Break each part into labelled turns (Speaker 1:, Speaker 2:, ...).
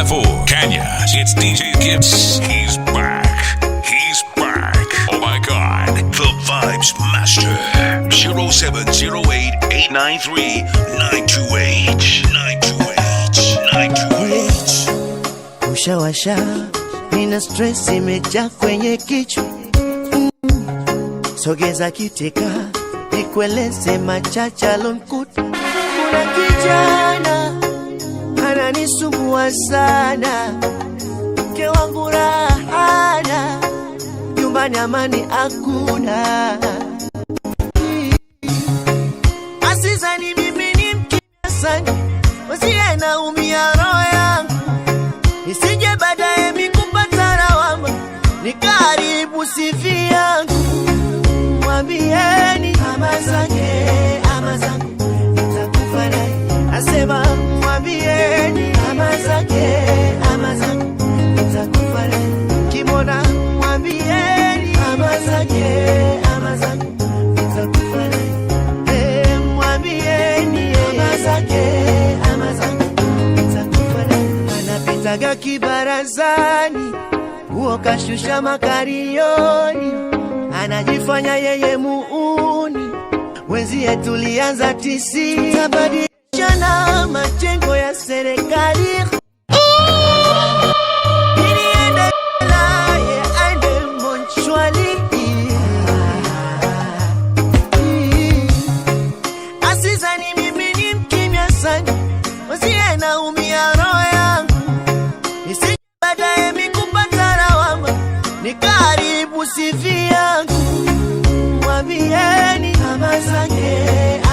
Speaker 1: 254 Kenya. It's DJ Gibbs. He's back. He's back. Oh my God. The Vibes Master. 0708-893-928.
Speaker 2: Ushawasha, nina stress imejaa kwenye kichwa. Sogeza kiteka, nikueleze machache alonikuta. Kuna kijana ananisumbua sana, mke wangu rahana, nyumbani amani hakuna. Asizani mimi ni mkimya sana, usiye naumia roho yangu, nisije baadaye mikupata lawama, nikaribu sifi yangu. Mwambieni ama zake, ama zangu, nitakufa naye. Asema mwambieni ama zake, ama zangu, nitakufa naye. Kimona mwambieni ama zake, ama zangu, nitakufa naye. Mwambieni ama zake, ama zangu, nitakufa naye. Anapitaga kibarazani, huo kashusha makarioni, anajifanya yeye muuni, wenzie tulianza tisi, tabadilishana majengo ya serikali. Niende laye aende monchwali, asizani mimi ni mkimya sana, usiye naumia roho yangu, nisije baadaye mikupata lawama, nikaribu sifi yangu. Mwambieni ama zake,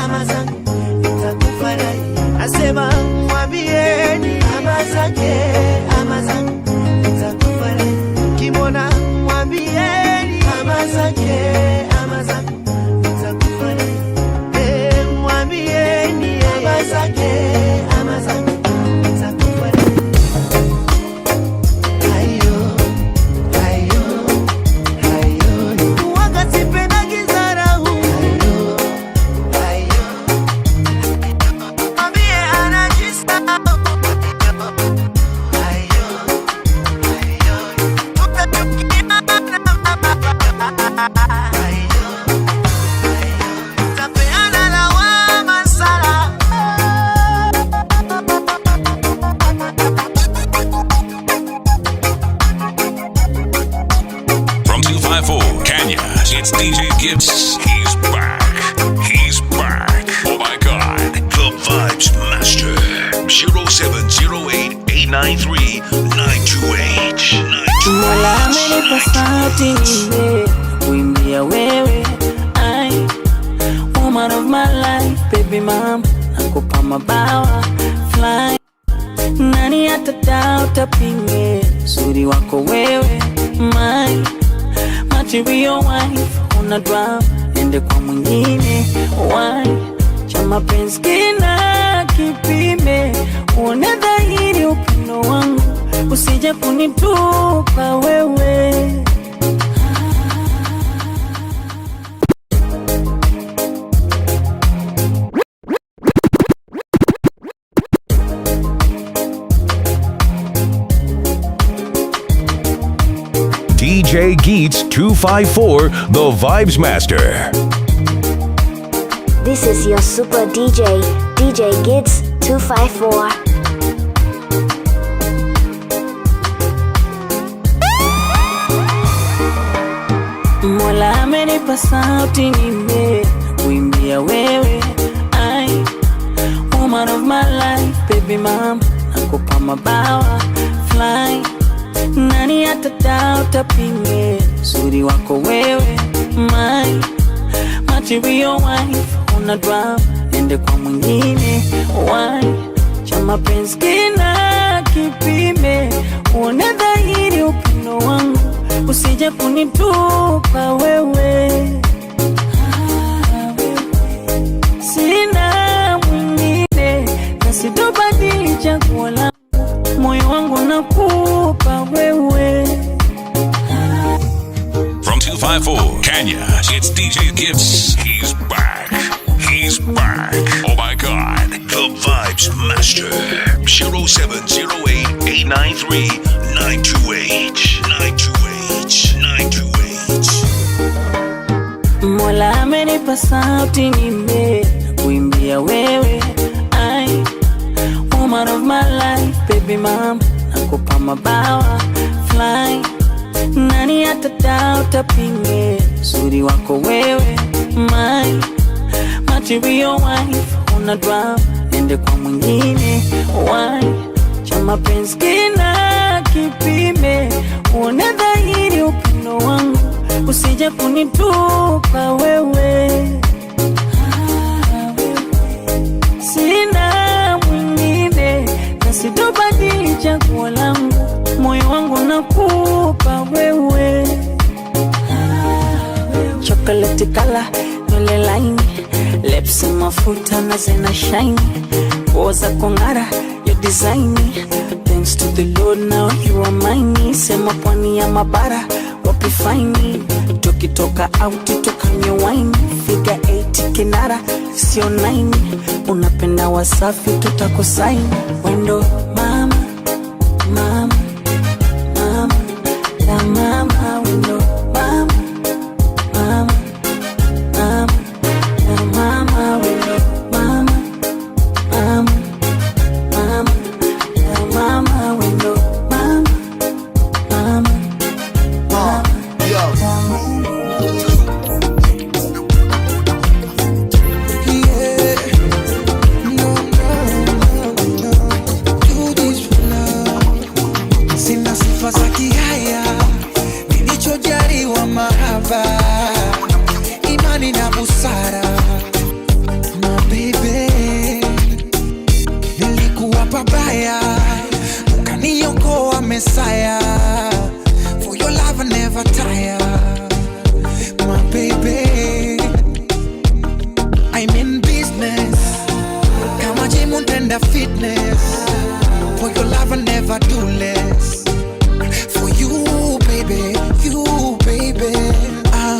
Speaker 2: ama zangu, nitakufa naye. Asema mwambieni ama zake, ama zangu, nitakufa naye. Kimona mwambieni ama zake, ama zangu, nitakufa naye. Mwambieni ama zake, ama zangu, nitakufa naye.
Speaker 1: Kenya, it's DJ Gibbs. He's back. He's back. Oh my God. The Vibes Master. 0708-893-928.
Speaker 3: Mola amenipa sauti nime kuimbia wewe, I woman of my life, baby mama, nakupa mabawa fly. Nani atadauta pinge uzuri wako wewe, my material wife, una drama ende kwa mwingine. Why cha mapenzi kina kipime, uone dhahiri upendo wangu, usije kunitupa wewe.
Speaker 1: DJ Geets 254, the Vibes Master.
Speaker 4: This is your super DJ, DJ Geets 254.
Speaker 3: Mola amenipa sauti nime kuimbia wewe, I woman of my life, baby mama, nakupa mabawa fly. Nani atadauta pinge uzuri wako wewe, my material wife, una drama ende kwa mwingine. Why cha mapenzi kina kipime, uone dhahiri upendo wangu, usije kunitupa wewe. Sina mwingine na sitobadili chaguo langu, moyo wangu nakupa wewe.
Speaker 1: From 254 Kenya, it's DJ Gibbs. He's back. He's back. Oh my God. The Vibes Master. 0708-893-928. 928.
Speaker 3: Mola amenipa sauti nimbe kuimbia wewe. I woman of my life, baby mom, nakupa mabawa fly. Nani atadao tapinge uzuri wako wewe. My material wife, una drama nende kwa mwingine. Why cha mapenzi kina kipime, uone dhahiri upendo wangu, usije kunitupa wewe. Sina mwingine na sitobadili chaguo langu, moyo wangu nakupa wewe. Chocolate color, nywele laini, lips mafuta na zena shine, poza kongara, your design. Thanks to the Lord now you are mine. Sema pwani ya mabara wapi fine, tukitoka out tukanywe wine. Figure 8 kinara sio 9, unapenda wasafi tutakusaini. Wendo mama, mama, mama, la mama. Wendo mama, mama, mama, la mama. Wendo mama, mama, mama, la mama. Wendo mama, mama.
Speaker 2: Sina sifa za kihaya, nilichojaliwa mahaba, imani na busara. My baby, nilikuwa pabaya, ukaniokoa Mesaya. For your love I never tire. My baby, I'm in business, kama gym and fitness. For your love I never do less. For you baby, you baby.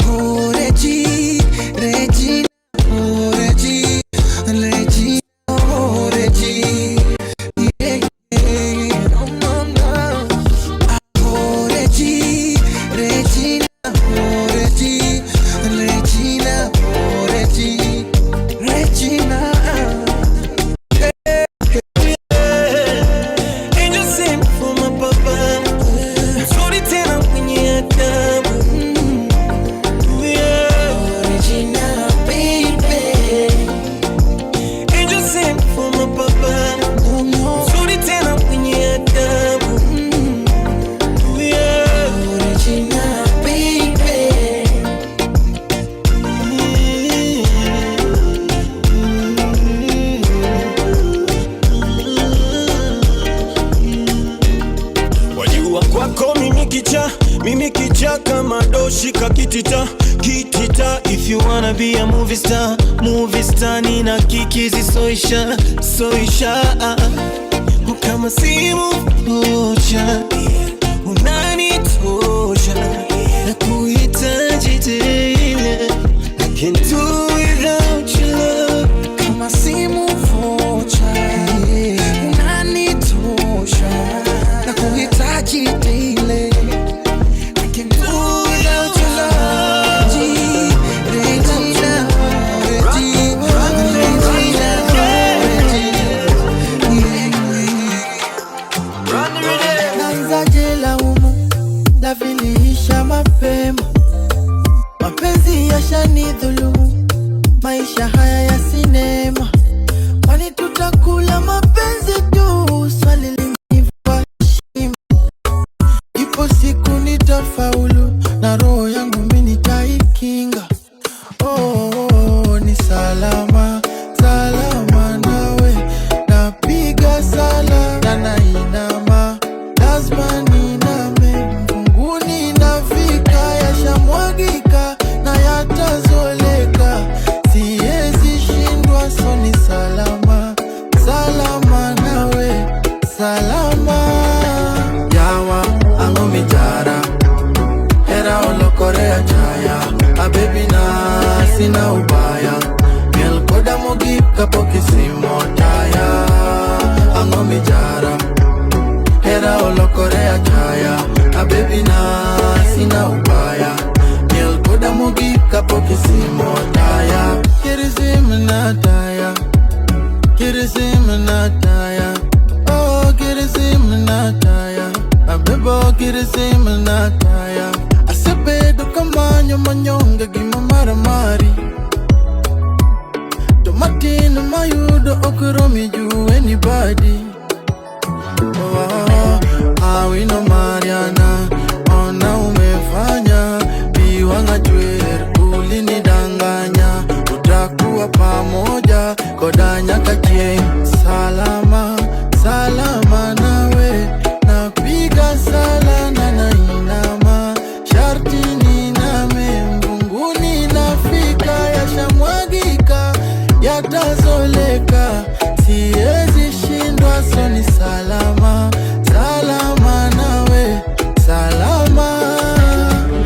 Speaker 2: Oh Reggie, Reggie, oh Reggie, Reggie, oh Reggie. Yeah, yeah, no, no, no. Oh Reggie, Regina, oh Reggie, Regina, oh Reggie, Regina.
Speaker 5: Mimi kicha kama doshika kitita, kitita. If you wanna be a movie star nina kikizi soisha, soisha. Kama simu moja unanitosha, na kuhitaji tena, I can't do without your love.
Speaker 2: Kama simu moja unanitosha, na kuhitaji tena.
Speaker 6: Viliisha mapema kisimo taya. Kirisima na taya. Kirisima na taya. Oh, kirisima na taya. Abebo kirisima na taya. Asebedo kamanyo manyonga gima maramari. Tomatino mayudo okromi ju anybody. Awino Mariana, ona umefanya biwanga jwer, ulinidanganya, utakuwa pamoja kodanya kachie. Salama, salama nawe, napiga sala na nainama, sharti niname, mbunguni nafika, yashamwagika, yatazoleka, siezi shindwa, so ni salama. Salama nawe, salama.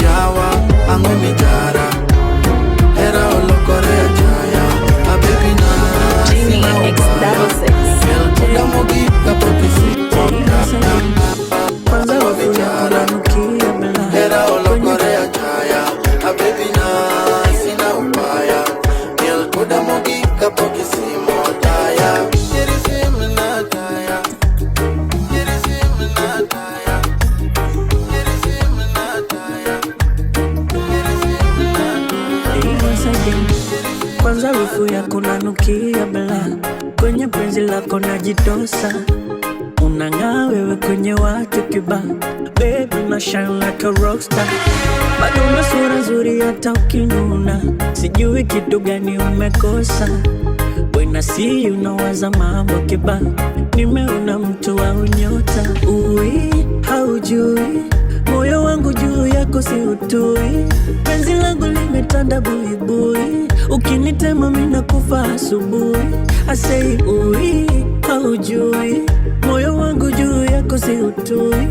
Speaker 6: Yawa, angwe mijara, hera olokorea chaya. A baby na sina ubaya, melkuda mogika pokisi kwanza wa mijara, hera olokorea chaya. A baby na sina ubaya, melkuda mogika pokisi motaya. Kirisima na taya.
Speaker 3: Kwanza rufu yako nanukia bela, kwenye penzi lako najitosa. Unang'aa wewe kwenye watu kiba, baby na shine like a rockstar. Bado una sura nzuri hata ukinuna, sijui kitu gani umekosa. When I see you nawaza mambo kiba, nimeona mtu wa unyota. Ui, haujui, moyo wangu juu yako si utui. Penzi langu limetanda buibui, ukinitema mina kufa asubuhi. I say ui, haujui, moyo wangu juu yako si utui.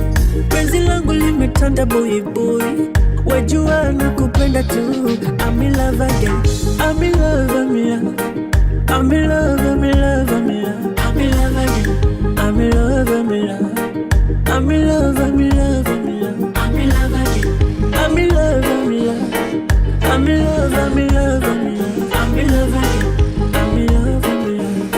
Speaker 3: Penzi langu limetanda buibui, wajua nakupenda tu. I'm in love again, I'm in love, I'm in love. I'm in love, I'm in love, I'm in love. I'm in love again, I'm in love, I'm in love. I'm in love, I'm in love, I'm in love. I'm in love again, I'm in love, I'm in love. I'm in love, I'm in love, I'm in love. I'm in love again,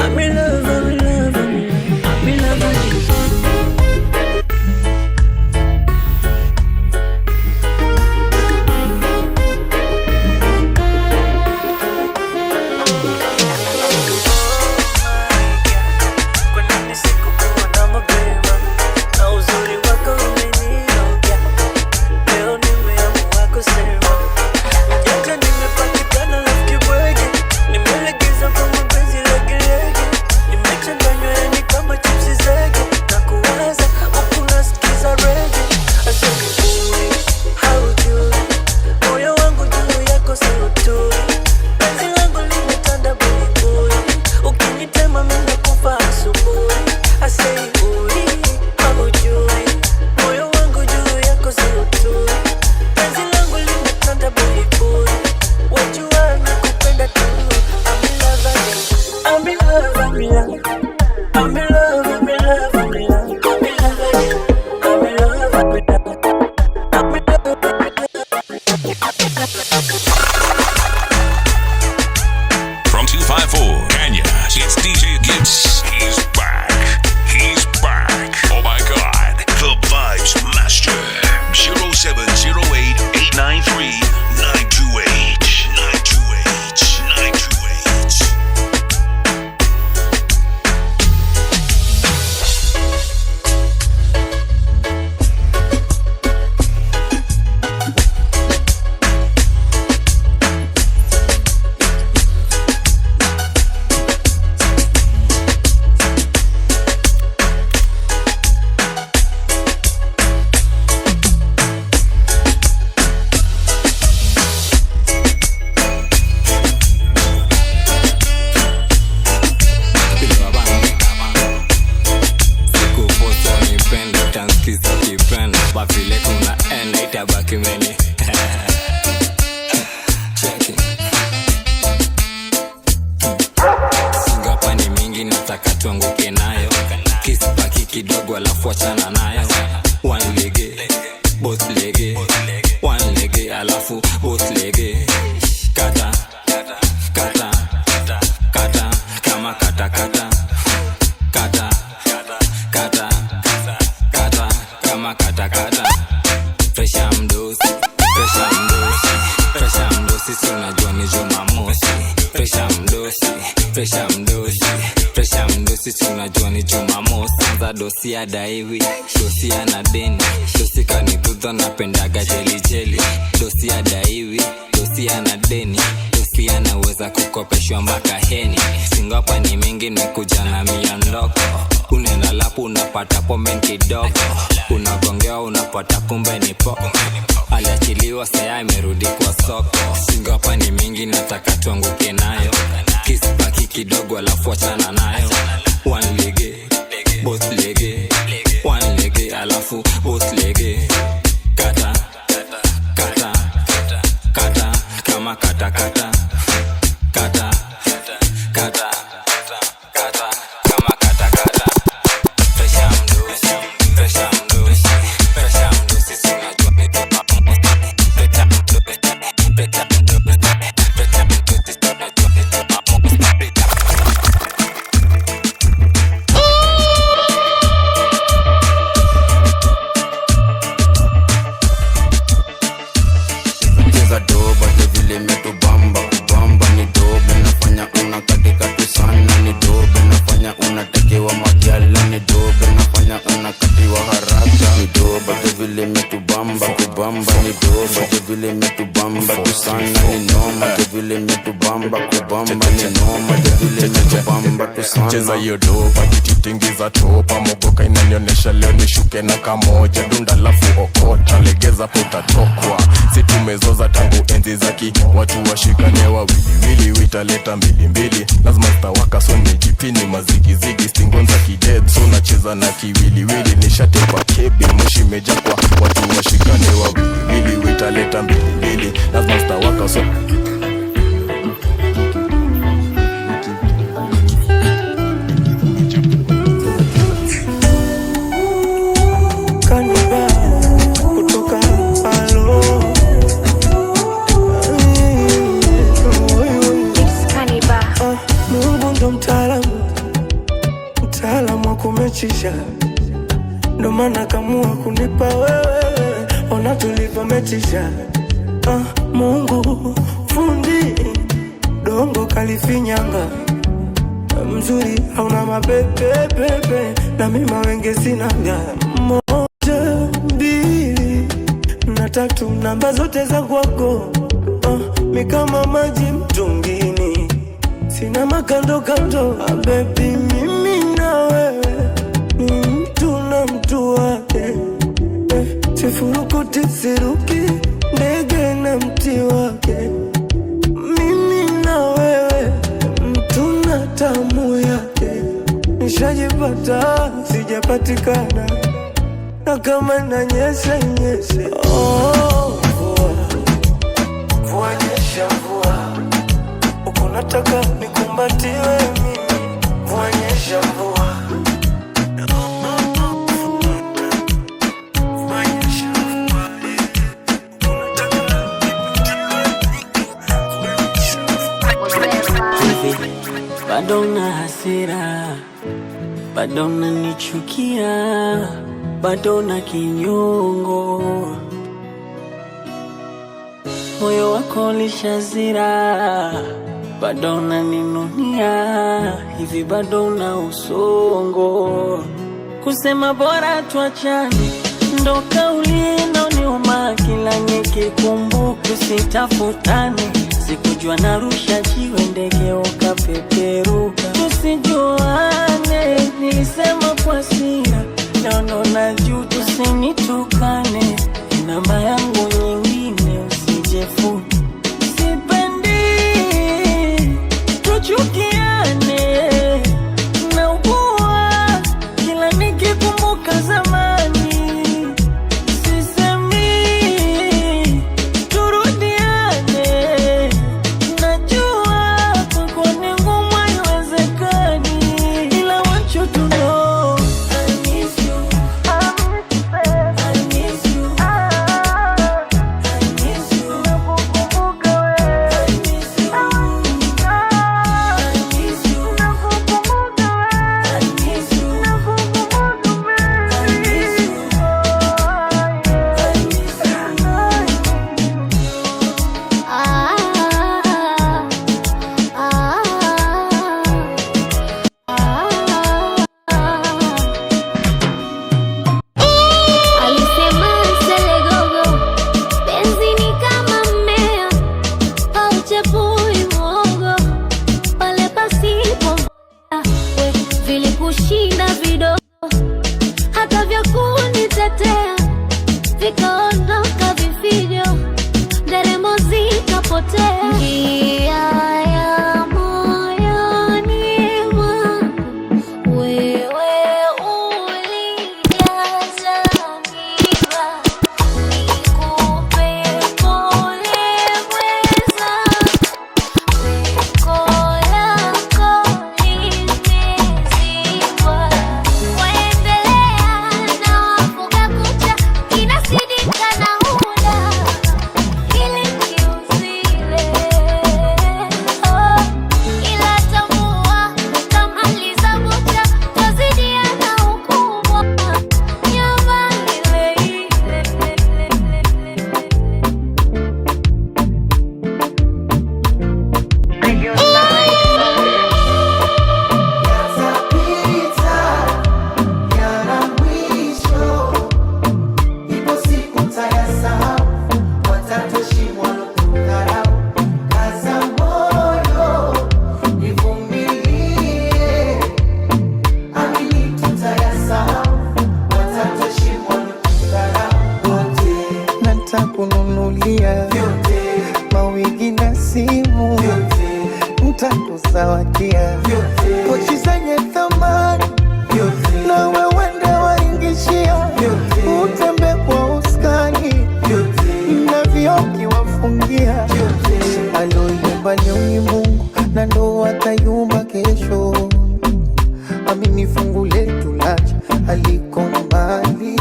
Speaker 3: I'm in love, I'm in love. I'm in love, I'm in love, I'm in love. I'm in love again.
Speaker 1: From 254 Kenya, it's DJ Gibbs. He's back. He's back. Oh my God. The Vibes Master. 0708-893-928. 928.
Speaker 7: tuanguke nayo, kisipaki kidogo alafu achana nayo. One lege, both lege, one lege alafu both lege. sisi unajua ni Jumamosi. Presha mdosi, presha mdosi, presha mdosi, sisi unajua ni Jumamosi. Anza dosi ya daiwi, dosi ya na deni, dosi kanitudha napendaga jeli jeli. Dosi ya daiwi, dosi ya na deni, dosi ya naweza kukopeshwa mpaka heni. Singapa ni mingi nikuja na miondoko. Unenda lapu unapata pombe kidogo. Unagongewa unapata kumbe ni poko. Aliachiliwa saya imerudi kwa soko. Singapa ni mingi nataka tuanguke nayo. Kisipaki kidogo alafu achana nayo. One lege, both lege, one lege alafu both lege. Kata, kata, kata, kama kata kata. Kata, kata, kata, kama kata kata. Presha mdosi, presha mdosi, presha mdosi, sisi unajua ni Jumamosi. Presha mdosi, presha mdosi, presha mdosi, sisi unajua ni Jumamosi.
Speaker 6: Cheza doba vile metubamba kubamba ni dobe nafanya unakatika tu sana ni dobe nafanya unatekewa magyala ni dobe nafanya unakatiwa haraka ni doba vile metubamba kubamba ni doba vile metubamba tu sana ni noma vile metubamba kubamba ni noma vile metubamba tu sana.
Speaker 8: Cheza hiyo doba kititingiza topa mogoka inanionyesha leo nishuke na kamoja dunda lafu okota legeza potatokwa si tumezoza tangu enzi zaki watu washikane wawili wili witaleta mbili mbili lazima stawaka so nijipini mazigizigi stingonza kidead so nacheza na kiwili wili nishatepa kebi moshi meja kwa watu washikane wawili wili witaleta mbili mbili lazima stawaka so
Speaker 5: ndo maana kamua kunipa wewe, ona tulipa metisha. Mungu fundi dongo kalifinyanga mzuri hauna mapepe pepe na mima wenge sinaga. Moja, mbili na tatu namba zote za kwako mikama maji mtungini sina makando kando. Baby mimi na wewe ni mtu na mtu wake sifurukuti siruki ndege na mti wake. Mimi na wewe mtu na tamu yake nishajipata sijapatikana na kama nanyesha nyesha. Mvua mvua nyesha mvua uko nataka nikumbatiwe mimi. Mvua nyesha mvua
Speaker 3: bado na hasira, bado na nichukia, bado na kinyongo, moyo wako lishazira, bado na ninunia, hivi bado na usongo, kusema bora tuachane ndo kauli inaoniuma kila nikikumbuka, usitafutane sikujua narusha jiwe ndege ukapeperuka, tusijuane nilisema kwa sira, naono na juu tusinitukane, namba yangu nyingine usijefuni, sipendi tuchukiane, naugua kila nikikumbuka zamani.
Speaker 2: mawigi na simu, nitakuzawadia pochi zenye thamani, na wewe ndo waingishia, utembe kwa uskani, na vioki wafungia. Aloyumba ni Mungu na ndo atayumba kesho. Amini fungu letu lacha aliko mbali.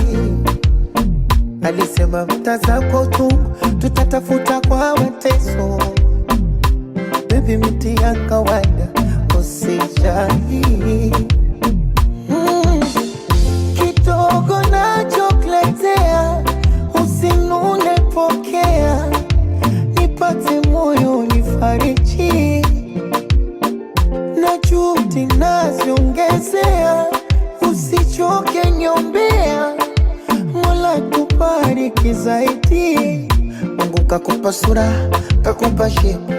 Speaker 2: Alisema vita zako tu tutatafuta kwa mateso. Baby miti ya kawaida usijali. Kidogo nachokuletea usinune pokea. Nipate moyo nifariji. Na juhudi naziongezea. Usichoke niombea. Mola kubariki zaidi. Mungu kakupa sura, kakupa shepu,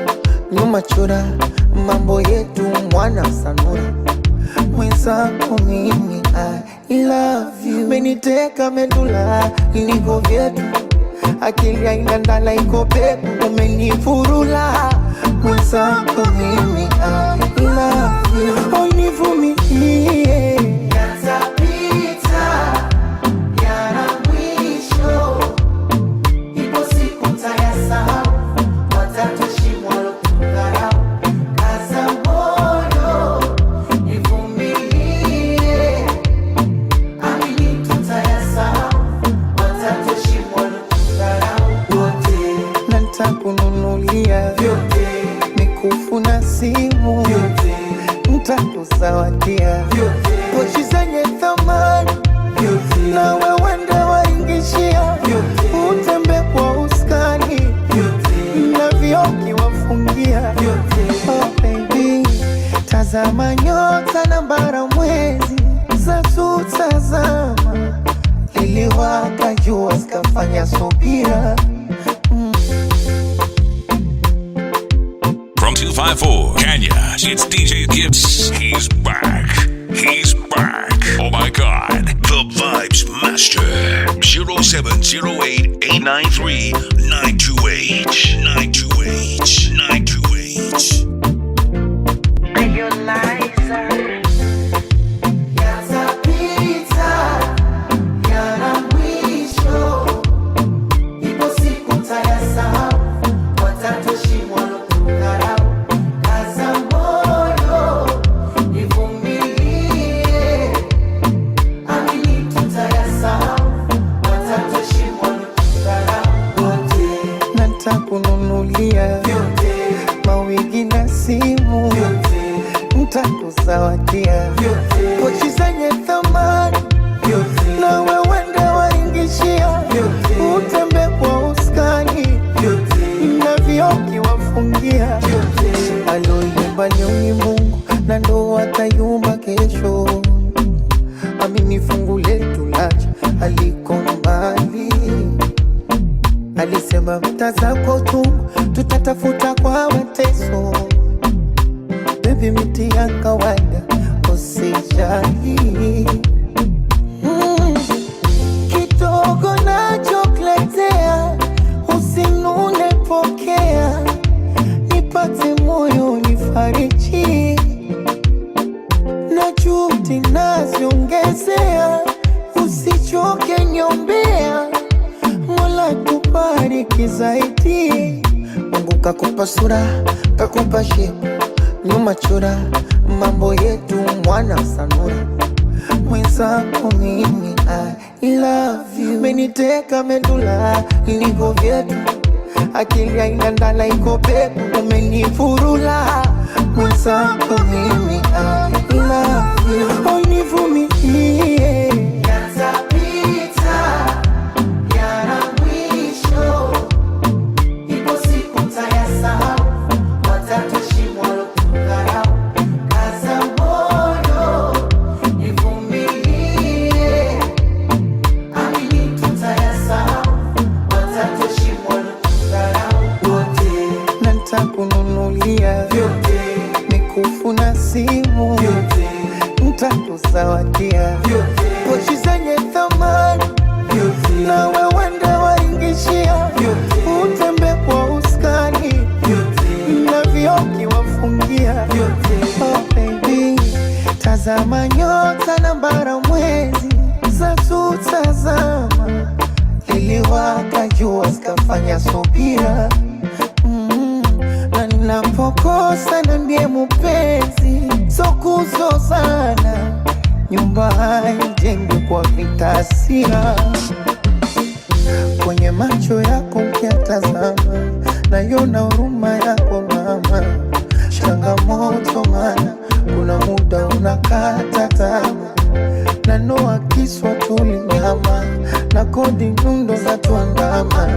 Speaker 2: nyuma chora, mambo yetu mwana sanura. Mwenzako mimi I love you. Meniteka medula, niko vyetu. Akili haina ndala iko peku, umenifurula. Mwenzako mimi I love you. Univumilie, yatapita, yana mwisho. Ipo siku tayasahau, watatushimwa lotukarau. Kaza moyo, nivumilie. Amini tutayasahau, watatushimwa lotukarau. Wote, na nitakununulia vyote, mikufu na simu vyote, nitakuzawadia vyote, pochi zenye thamani vyote, na wewe ndo waingishia vyote, utembe kwa uskani vyote, na vioki wafungia vyote. Oh baby, tazama nyota na bara mwezi za tutazama, liliwaka jua zikafanya subira.
Speaker 1: From 254 Kenya, it's DJ Gibbs. He's back. He's back. Oh my God. The Vibes Master. 0708-893-928. 928.
Speaker 2: Kununulia vyote, mawigi na simu vyote, nitakuzawadia vyote, pochi zenye thamani vyote, na wewe ndo waingishia vyote, utembe kwa uskani vyote, na vioki wafungia vyote. Aloyumba ni Mungu na ndo atayumba kesho. Amini fungu letu lacha aliko mbali. Alisema vita zako tu tutatafuta kwa mateso. Baby miti ya kawaida usijali. Kidogo nachokuletea usinune pokea. Nipate moyo nifariji. Na juhudi naziongezea. Usichoke niombea. Mola kubariki zaidi. Mungu kakupa sura, kakupa shepu, nyuma chora, mambo yetu mwana sanura. Mwenzako mimi I love you. Meniteka medula, niko vyetu. Akili haina ndala iko peku, umenifurula. Mwenzako mimi I love you. Univumilie, yatapita, yana mwisho. Ipo siku tayasahau, watatushimwa lotukarau. Kaza moyo, nivumilie. Amini tutayasahau, watatushimwa lotukarau. Wote, na nitakununulia vyote, mikufu na simu vyote, nitakuzawadia vyote, pochi zenye thamani vyote, na wewe ndo waingishia vyote, utembe kwa uskani tazama nyota na bara mwezi zatutazama, liliwaka jua zikafanya subira. Na ninapokosa niambie mpenzi, so kuzozana, nyumba haijengwi kwa vita hasira. Kwenye macho yako ukiatazama, naiona huruma yako mama. Changamoto mana, kuna muda unakata tamaa. Na noa kiswa tulinyama, na kodi nyundo za tuandama.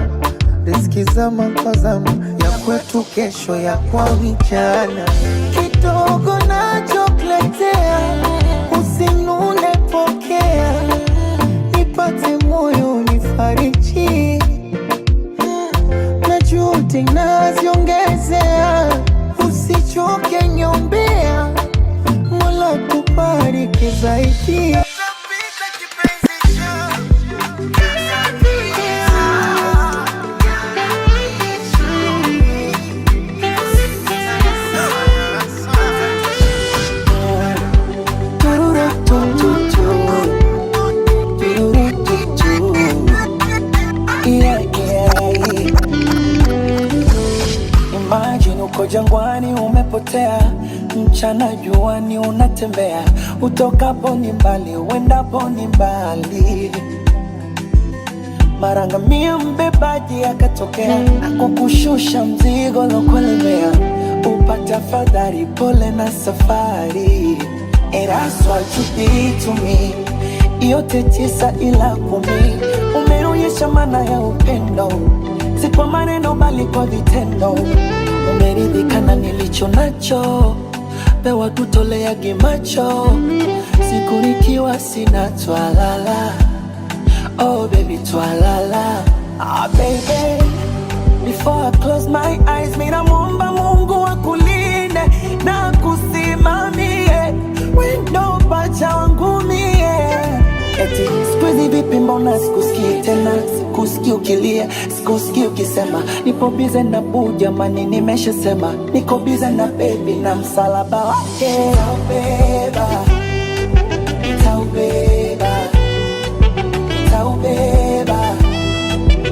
Speaker 2: Riziki zama kwa zama, ya kwetu kesho ya kwa vijana. Kidogo nachokuletea, usinune pokea. Nipate moyo nifariji, na juhudi naziongezea. Usichoke nyombea, Mola kubariki zaidi. Jangwani umepotea, mchana juani unatembea. Utokapo ni mbali, uendapo ni mbali. Mara ngamia mbebaji akatokea, kukushusha mzigo lokulemea. Upata fadhari, pole na safari. And that's what you did to me. Yote 9 ila 10. Umeonyesha maana ya upendo, si kwa maneno bali kwa vitendo. Umeridhika na nilicho nacho, pewa kutolea gimacho. Siku nikiwa sina twalala, oh baby twalala. Ah baby, before I close my eyes, mina muomba Mungu akulinde na kusimamie. Wendo pacha wangu mie. Eti sikuizi vipi mbona sikusikii tena, sikusikii ukilia, sikusikii ukisema nipo bize na boo jamani nimeshasema. Niko bize na baby na msalaba wake. Nitaubeba, nitaubeba, nitaubeba,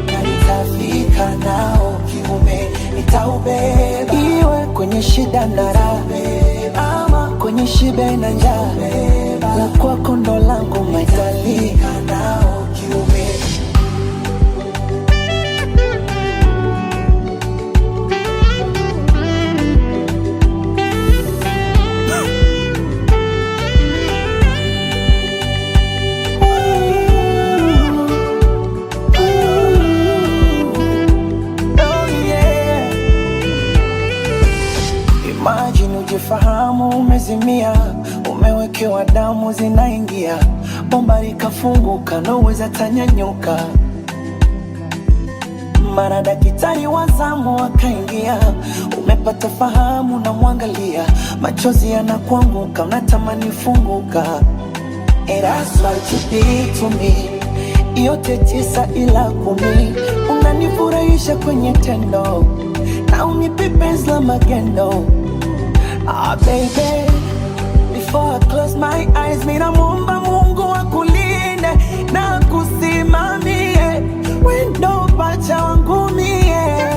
Speaker 2: na nitafika nao kiume. Nitaubeba, iwe kwenye shida na raha, ama kwenye shibe na njaa. La kwako ndo langu maitafika nao kiume. Fahamu umezimia, umewekewa damu zinaingia. Bomba likafunguka, naweza tanyanyuka. Mara daktari wa zamu akaingia. Umepata fahamu na mwangalia, machozi yanakuanguka, unatamani funguka. And that's what you did to me. Yote 9 ila 10. Unanifurahisha kwenye tendo, na unipe penzi la magendo. Ah baby, before I close my eyes, mina muomba Mungu akulinde na kusimamie. Wendo pacha wangu mie.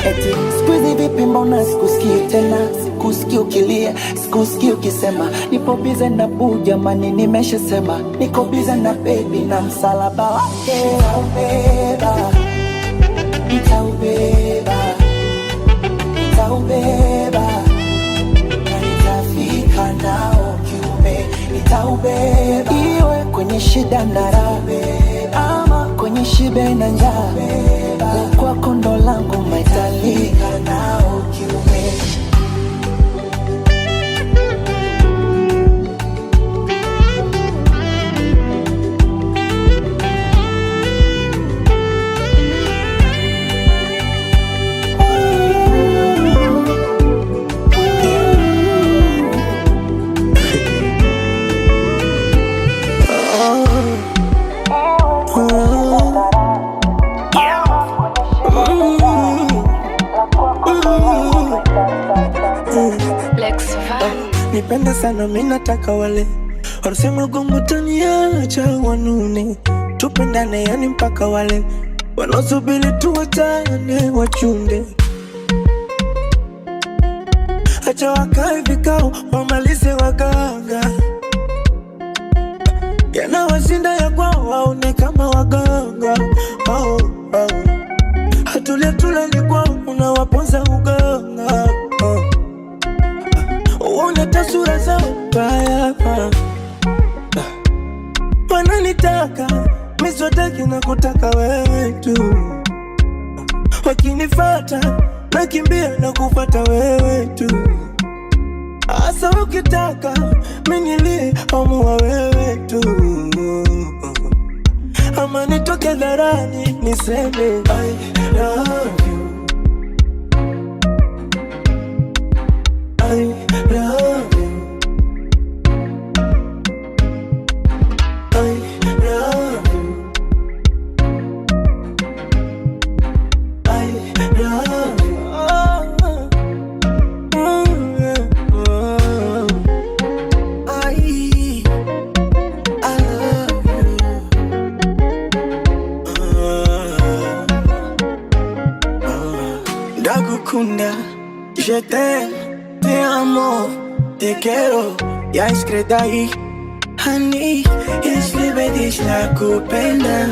Speaker 2: Eti sikuizi vipi mbona sikusikii tena, sikusikii ukilia, sikusikii ukisema nipo bize na boo jamani nimeshasema. Niko bize na baby na msalaba wake. Nitaubeba, nitaubeba, nitaubeba, nao kiume. Nitaubeba, iwe kwenye shida na raha, ama kwenye shibe na njaa. La kwako ndo langu maitafika nao kiume. Nipenda sana mimi nataka wale Wanasema gongo taniacha wanune, tupendane yani mpaka wale wanaosubiri tuwachane wachunde. Acha wakae vikao wamalize waganga, yanawashinda ya kwao waone kama waganga. Hatulia tulani kwao unawaponza uganga. Uone tasura zao mbaya. Wananitaka miswataki na kutaka wewe tu, wakinifata nakimbia na kupata wewe tu. Asa ukitaka minilie amua wewe tu, ama nitoke dharani niseme I love you, I love you, I love you, I love you. Ndagukunda, je t'aime, te amo, te quiero, ya iskredai. Honey, isibedish na kupenda.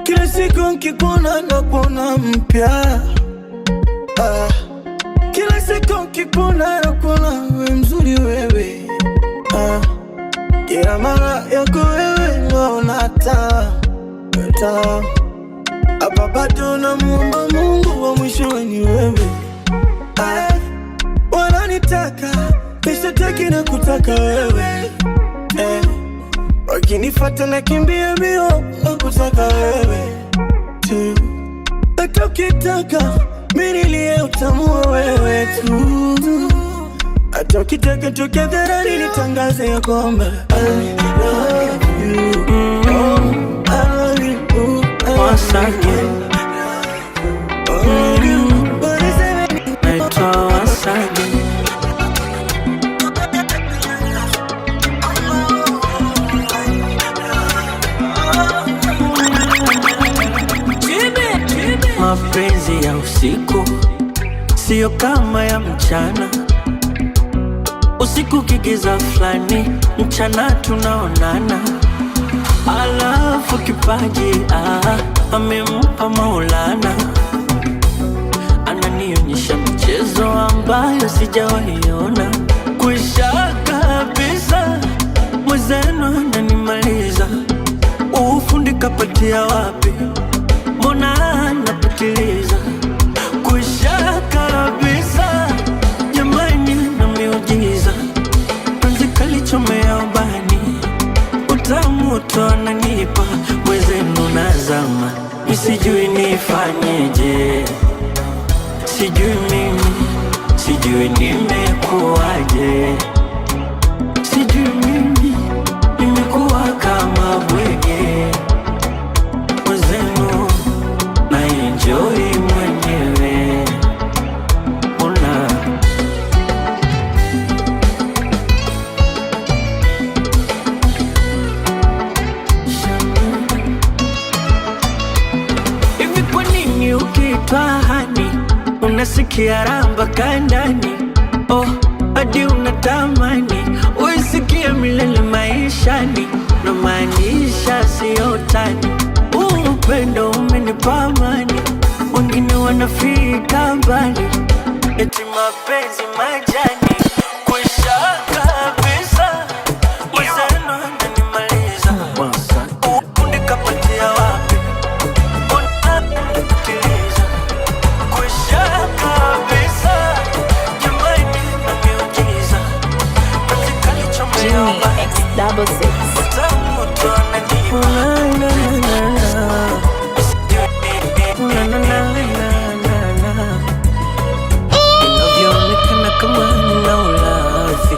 Speaker 2: Kila siku nkikuona nakuona mpya. Kila siku nkikuona nakuona we mzuri wewe. Kila mara yako wewe naona taa. Hapa bado namuomba Mungu wa mwisho ni wewe. Wananitaka nishataki na kutaka wewe. Wakinifata nakimbia mbio na kutaka wewe tu. Hata ukitaka mimi nilie utamua wewe tu. Hata ukitaka toke dharani nitangaze ya kwamba I love you. I love you. Once again, naitwa once again. Mapenzi ya usiku sio kama ya mchana. Usiku kigiza flani, mchana tunaonana. Alafu kipaji amempa Maulana, ananionyesha mchezo ambayo sijawaiona. Kuisha kabisa mwezeno ananimaliza, ufundi kapatia wapi, mbona anapitiliza. Kuisha kabisa jamani na miujiza, penzi kalichomea ubani, utamu ananipa mwezenu nazama. Misijui nifanyeje, sijui mimi, sijui nimekuwaje, sijui mimi nimekuwa kama bwege. Mwezenu na enjoy mwenyewe. Ona ukitwahani unasikia ramba kandani. Hadi unatamani uisikie milele maishani. Na maanisha sio tani, upendo umenipa amani. Wengine wanafika mbali, eti mapenzi majani. Kuisha kabisa mwezeno ananimaliza, ufundi kapatia wapi, inavyoonekana kama nina ulafi.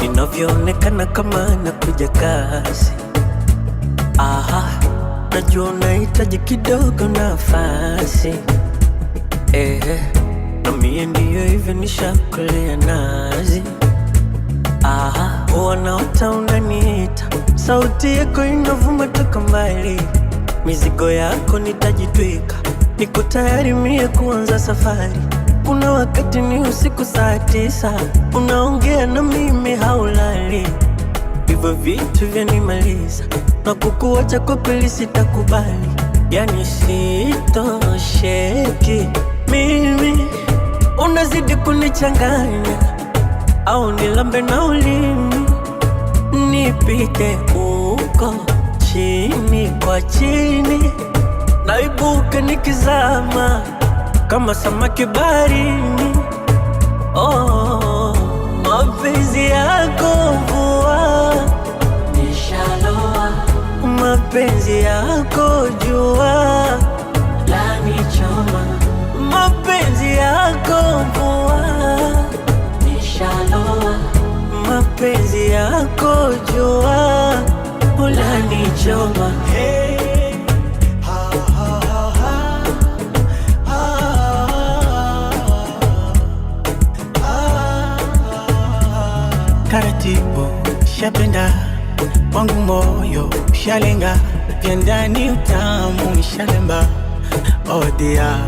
Speaker 2: Inavyoonekana kama nakuja kasi. Najua unahitaji kidogo nafasi. Na mie ndiyo hivyo nishakulea nazi.
Speaker 3: Wanaota unaniita, sauti yako inavuma toka mbali, mizigo yako nitajitwika, niko tayari mie kuanza safari. Kuna wakati ni usiku saa 9, unaongea na mimi haulali, hivyo vitu vyanimaliza, na kukuacha kwa kweli sitakubali. Yani sitosheki mimi, unazidi kunichanganya, au nilambe na ulimi nipite uko chini kwa chini, naibuka nikizama kama samaki baharini. Mapenzi yako mvua nishaloa, mapenzi yako jua lanichoma, mapenzi yako mvua nishaloa, mapenzi yako jua lanichoma.
Speaker 5: Taratibu shapenda wangu moyo shalenga, vya ndani utamu shalemba. Oh dear,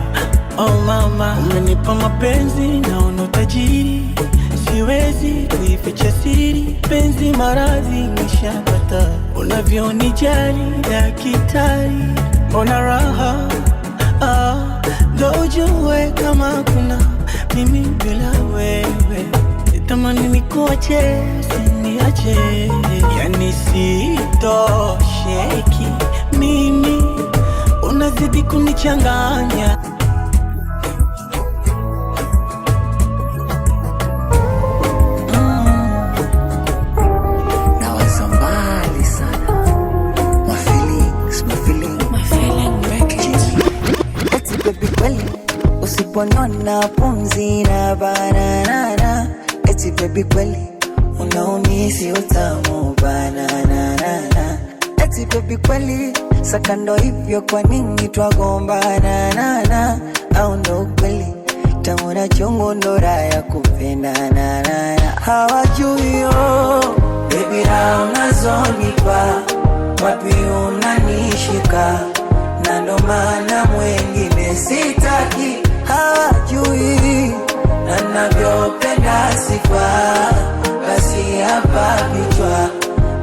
Speaker 5: oh mama, umenipa mapenzi naona utajiri, siwezi kuificha siri, penzi maradhi nishapata, unavyonijali daktari, mbona raha ndo ujue kama kuna mimi bila wewe. Tamani nikuache, usiniache, yani sitosheki mimi, unazidi kunichanganya.
Speaker 2: Nawaza mbali sana, my feelings eti baby kweli, usiponona pumzi na banana. Eti baby kweli, unaumisi utamu banana. Eti baby kweli, sakando hivyo kwa nini twagombana? Au ndo kweli, tamu na chungu ndo raha ya kupendana. Hawajui yo, baby raha unazonipa, wapi unanishika, na ndo maana mwengine sitaki. Hawajui na navyopenda sifa, basi hapa vichwa,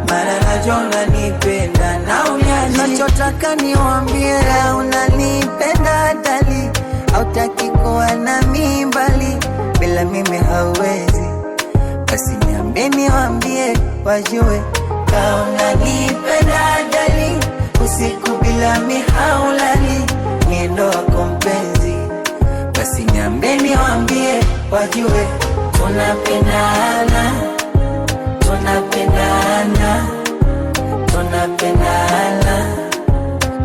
Speaker 2: maana najua unanipenda na unyaji. Nachotaka niwambie unanipenda dali, hautaki kuwa na mimbali, bila mimi hauwezi, basi niambie niwambie wajue ka unanipenda dali, usiku bila mihaulali, niendo wako mpenzi, basi niambie niwambie wajue tunapendana, tunapendana, tunapendana,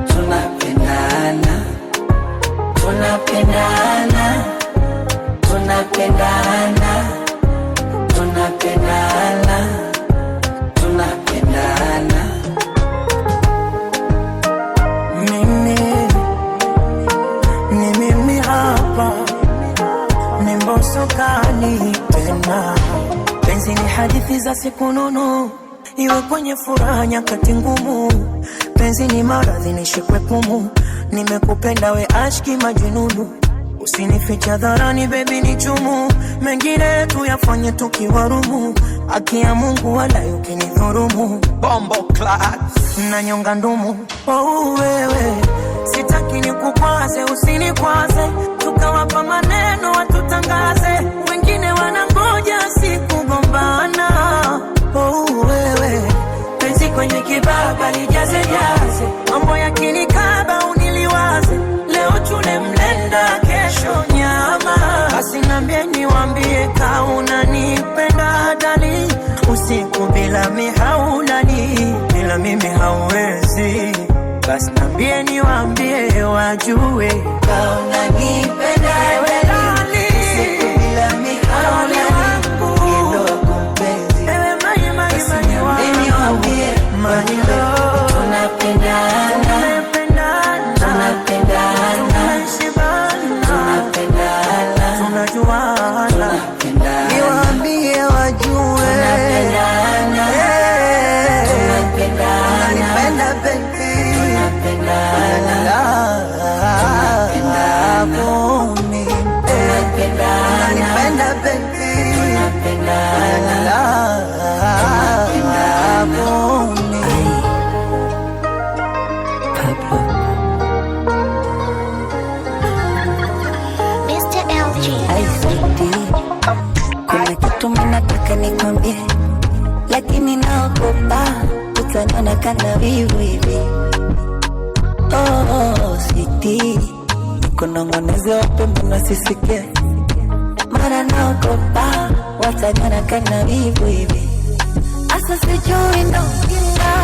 Speaker 2: tunapendana, tunapendana, tunapendana, tunapendana, tunapendana.
Speaker 5: Mimi hapa ni mboso kali tena, penzi ni hadithi za siku nono, iwe kwenye furaha nyakati ngumu, penzi ni maradhi nishikwe pumu, nimekupenda we ashki majununu, usinificha dharani baby ni chumu, mengine tuyafanye tukiwarumu, haki ya Mungu wala ukinidhurumu, bombo class na nyonga ndumu. Oh wewe, sitaki nikukwaze, usinikwaze, tukawapa maneno watutangaze, wengine wanangoja sikugombana. Oh wewe, penzi kwenye kibaba lijaze jaze, mambo ya kinikaba uniliwaze, leo tule mlenda kesho nyama, basi nambie niwambie ka unanipenda dali, usiku bila mihaulali, bila mimi hauwezi, basi nambie niwambie wajue
Speaker 2: ka unanipenda dali, usiku bila mihaulali, niendo wako mpenzi, basi niambie niwambie wajue tunapendana, tunapendana, tunapendana,
Speaker 5: tunajuana,
Speaker 2: niwambie wajue
Speaker 3: wataniona kana wivu hivi. Oh, sweetie, kunongoneze wape mbona sisikie. Mara naogopa wataniona kana wivu hivi. Asa sijui ndo kinga,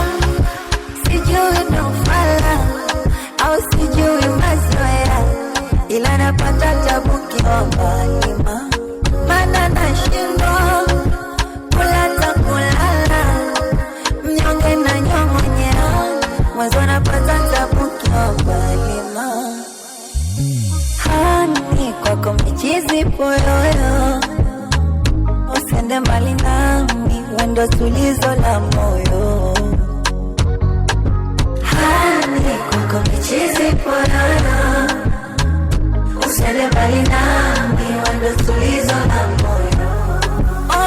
Speaker 3: sijui ndo fala, au sijui mazoea, ila napata tabu kiomba lima. Mana nashindwa kulata kulala, mnyonge na nyongonyea, mwanzo napata tabu kiomba lima. Hani kwako michizi poyoyo, usende mbali nami, wendo tulizo la moyo. Hani kwako michizi poyoyo, usende mbali nami, wendo tulizo la moyo.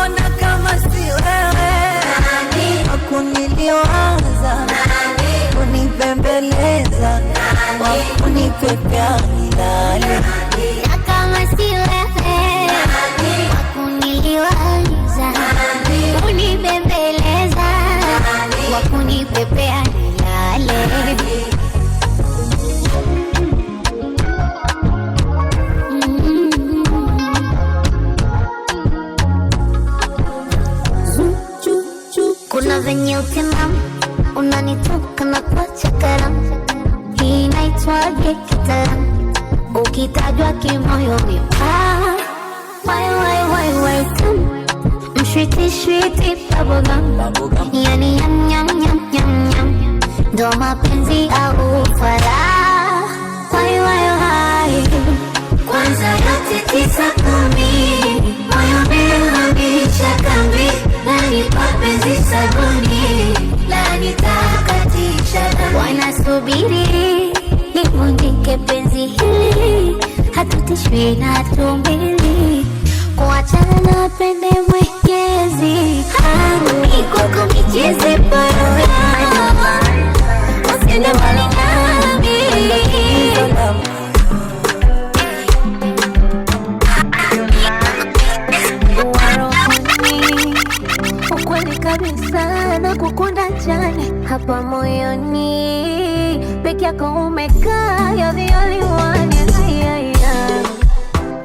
Speaker 3: Ona kama si wewe nani wakuniliwaza, nani kunipembeleza, wakunipepea nilale.
Speaker 9: Na kama si wewe nani wakuniliwaza, nani kunibembeleza, wakunipepea nilale. Kuna venye utimamu unanitoka na kuacha karamu, hii inaitwaje kitaalamu, ukitajwa kimoyo mipaa. Wai tamu, mshwiti shwiti bubblegum, yani yam yam yam yam yam, ndo mapenzi au ufala. Wai kwanza yote tisa kumi, moyo umehamisha kambi, nani mapenzi sabuni, lani takatisha dami. Wanasubiri livunjike penzi hili, hatutishwi na hatumbili, kuachana na pende Mwenyezi. Hani kwako micheze poyoyo, usiende mbali nami. Ukweli kabisa na kukunda jani, hapa moyoni peke yako umekaa. You're the only one, yeah.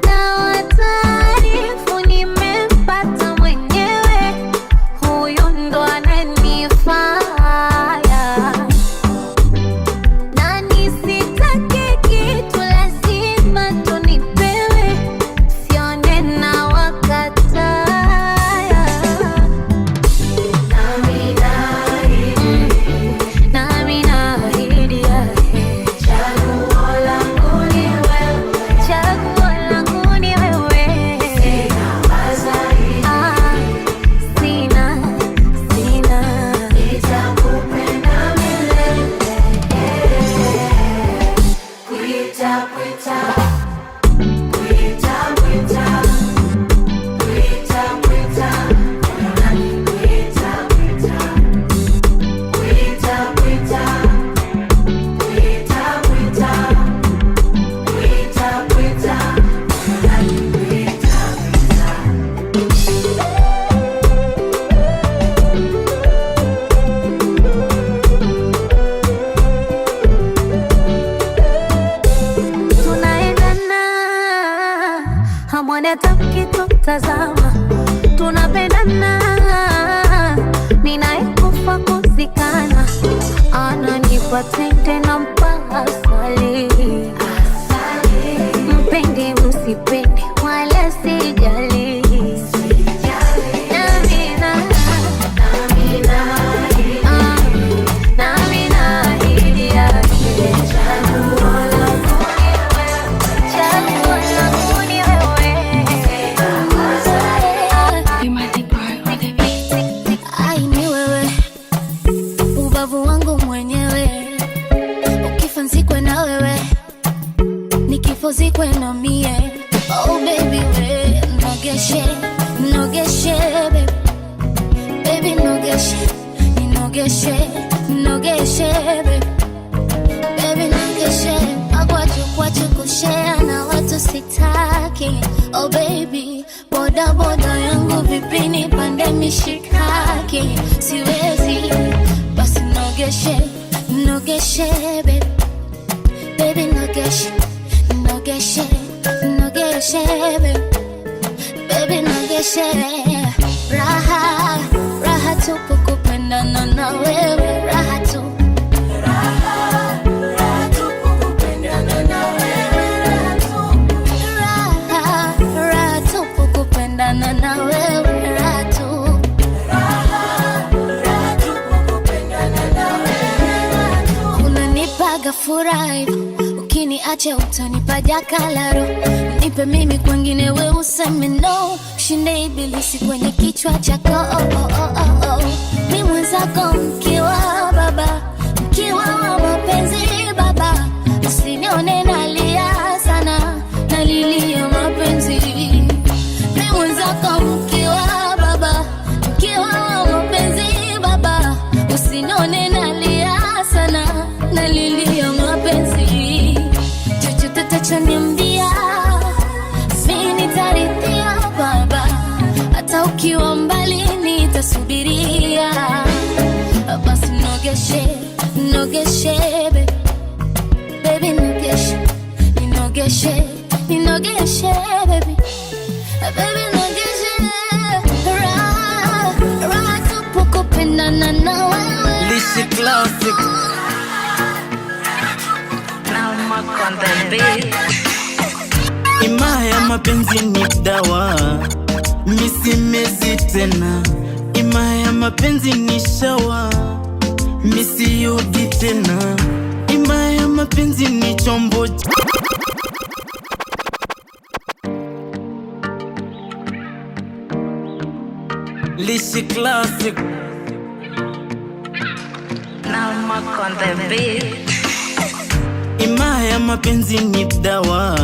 Speaker 9: Na wataarifu nimempata mwenyewe, huyu ndo ananifaa. Na nisitake kitu lazima tunipewe, sione na wakata. Tazama, tunapendana, ninaikufa kuzikana, ananipa tende na mpaka asali. Mpende msipende wala sijali, zikwe na mie. Oh baby we, nogeshe, nogeshe baby. Baby nogeshe, nogeshe, nogeshe baby. Baby nogeshe, akwachu kushare na watu sitaki. Oh baby, boda boda yangu vipi nipande mishikaki. Siwezi, basi nogeshe baby nogeshe. Raha, raha tupu kupendana na wewe. Raha tu, raha tupu kupendana na wewe. Raha tupu kupendana na wewe. Raha tu, raha tupu kupendana na wewe. Unanipaga furaha ukiniacha utanipa jakalaro. Nipe mimi kwengine we useme no. Shinde ibilisi kwenye kichwa chako. Mi mwenzako mkiwa baba, mkiwa wa mapenzi baba. Usinione nalia sana, nalilia mapenzi. Mi mwenzako mkiwa baba, mkiwa wa mapenzi baba. Usinione nalia sana, nalilia mapenzi. Chochote tachoniambia mimi nitarithia baba. Hata ukiwa mbali nitasubiria. Basi nogeshe, nogeshe baby nogeshe, ninogeshe, ninogeshe baby, baby nogeshe. Raha, raha tupu kupendana na wewe.
Speaker 3: Lishy Classic. Now Mark on the beat. Imaya mapenzi ni dawa, misimezi tena. Imaya mapenzi ni shawa, misiyugi tena. Imaya mapenzi ni chombo. Lishy Classic. Now Mark on the beat. Imaya mapenzi ni dawa.